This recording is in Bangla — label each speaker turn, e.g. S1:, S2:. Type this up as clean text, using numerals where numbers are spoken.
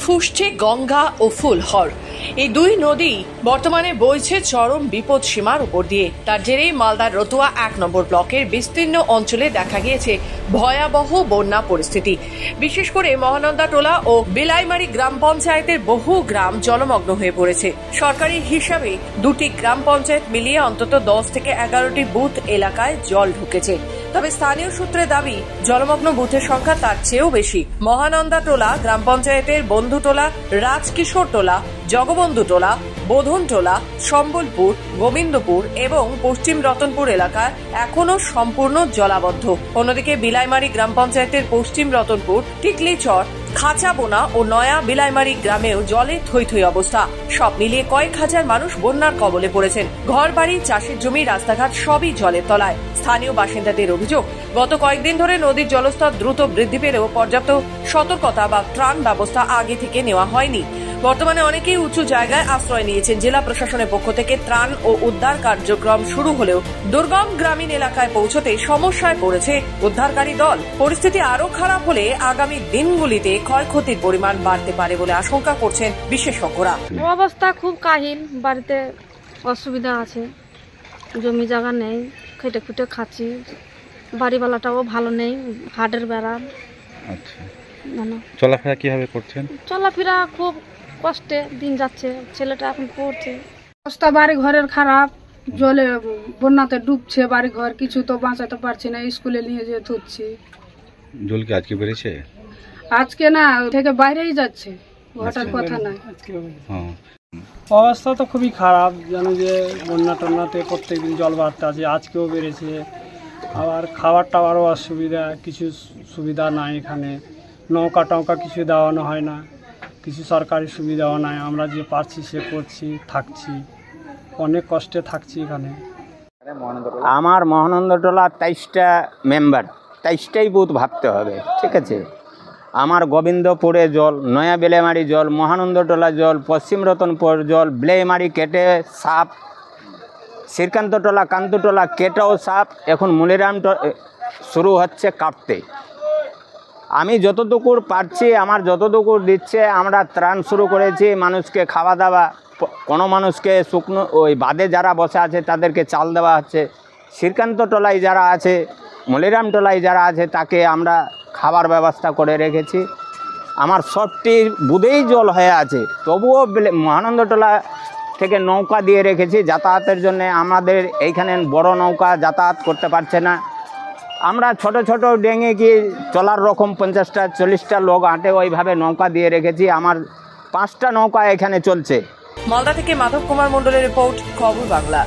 S1: ফুসছে গঙ্গা ও ফুলহর। এই দুই নদী বর্তমানে বইছে চরম বিপদ সীমার উপর দিয়ে। তার জেরেই মালদার রতুয়া ১ নম্বর ব্লকের বিস্তীর্ণ অঞ্চলে দেখা গিয়েছে ভয়াবহ বন্যা পরিস্থিতি। বিশেষ করে মহানন্দা টোলা ও বিলাইমারি গ্রাম পঞ্চায়েতের বহু গ্রাম জলমগ্ন হয়ে পড়েছে। সরকারি হিসাবে দুটি গ্রাম পঞ্চায়েত মিলিয়ে অন্তত ১০ থেকে ১১টি বুথ এলাকায় জল ঢুকেছে। তবে স্থানীয় সূত্রে দাবি জলমগ্ন বুথের সংখ্যা তার চেয়েও বেশি। মহানন্দা টোলা গ্রাম পঞ্চায়েতের বন্ধুটোলা, রাজকিশোর টোলা, জগবন্ধু টোলা, বোধন টোলা, সম্বলপুর, গোবিন্দপুর এবং পশ্চিম রতনপুর এলাকা এখনো সম্পূর্ণ জলাবদ্ধ। অন্যদিকে বিলাইমারি গ্রাম পঞ্চায়েতের পশ্চিম রতনপুর, টিকলিচর, খাঁচাবোনা ও নয়া বিলাইমারি গ্রামেও জলে থই থই অবস্থা। সব মিলিয়ে কয়েক হাজার মানুষ বন্যার কবলে পড়েছেন। ঘর বাড়ি, চাষের জমি, রাস্তাঘাট সবই জলের তলায়। স্থানীয় বাসিন্দাদের অভিযোগ, গত কয়েকদিন ধরে নদীর জলস্তর দ্রুত বৃদ্ধি পেলেও পর্যাপ্ত সতর্কতা বা ত্রাণ ব্যবস্থা আগে থেকে নেওয়া হয়নি। বর্তমানে অনেকেই উঁচু জায়গায় আশ্রয় নিয়েছেন। জেলা প্রশাসনের পক্ষ থেকে ত্রাণ ও উদ্ধার কার্যক্রম শুরু হলেও দুর্গম গ্রামীণ এলাকায় পৌঁছতে সমস্যায় পড়েছে উদ্ধারকারী দল। পরিস্থিতি আরো খারাপ হলে আগামী দিনগুলিতে ক্ষয়ক্ষতির পরিমাণ বাড়তে পারে বলে আশঙ্কা করছেন বিশেষজ্ঞরা।
S2: অবস্থা খুব কাহিল, বাড়িতে অসুবিধা আছে, জমি জায়গা নেই, খেটে খুটে খাচ্ছি, বাড়িওয়ালাটাও ভালো নেই, হাটের বেড়া।
S3: আচ্ছা, চলাফেরা কিভাবে করছেন?
S2: চলাফেরা খুব কষ্টে দিন যাচ্ছে, ছেলেটা এখন পড়ছে।
S4: অবস্থা বাড়ি ঘরের খারাপ, জলে বন্যাতে ডুবছে বাড়ি ঘর, কিছু তো বাঁচাতে পারছি না, স্কুলে নিয়ে যেয়ে থুচ্ছি।
S3: জল কি আজকে বেড়েছে?
S4: আজকে না, থেকে বাইরেই যাচ্ছে, ঘটার কথা নাই।
S5: অবস্থা তো খুবই খারাপ, জানো যে বন্যা টন্যাতে প্রত্যেকদিন জল বাড়তে আছে, আজকেও বেড়েছে। আবার খাবার টাবারও অসুবিধা, কিছু সুবিধা নাই এখানে, নৌকা টৌকা কিছু দেওয়ানো হয় না, কিছু সরকারি সুবিধাও নাই। আমরা যে পারছি সে করছি, থাকছি, অনেক কষ্টে থাকছি এখানে।
S6: আমার মহানন্দটোলা ২৩টা মেম্বার, ২৩টাই বুথ ভাবতে হবে, ঠিক আছে। আমার গোবিন্দপুরে জল, নয়া বেলেমারি জল, মহানন্দটোলা জল, পশ্চিম রতনপুর জল, বেলেমারি কেটে সাপ, শ্রীকান্তটোলা, কান্তটোলা কেটেও সাপ, এখন মুলিরাম শুরু হচ্ছে কাটতে। আমি যতটুকু পারছি, আমার যতটুকু দিচ্ছে, আমরা ত্রাণ শুরু করেছি। মানুষকে খাওয়া দাওয়া, কোনো মানুষকে শুকনো ওই বাদে যারা বসে আছে তাদেরকে চাল দেওয়া হচ্ছে। শ্রীকান্তটোলায় যারা আছে, মলিরাম টোলায় যারা আছে, তাকে আমরা খাবার ব্যবস্থা করে রেখেছি। আমার সবটি বুধেই জল হয়ে আছে, তবুও মহানন্দটোলা থেকে নৌকা দিয়ে রেখেছি যাতায়াতের জন্য। আমাদের এইখানে বড় নৌকা যাতায়াত করতে পারছে না। আমরা ছোট ছোট ডেঙে গিয়ে চলার রকম 50টা 40টা লোক আঁটে, ওইভাবে নৌকা দিয়ে রেখেছি। আমার 5টা নৌকা এখানে চলছে।
S1: মালদা থেকে মাধব কুমার মণ্ডলের রিপোর্ট, খবর বাংলা।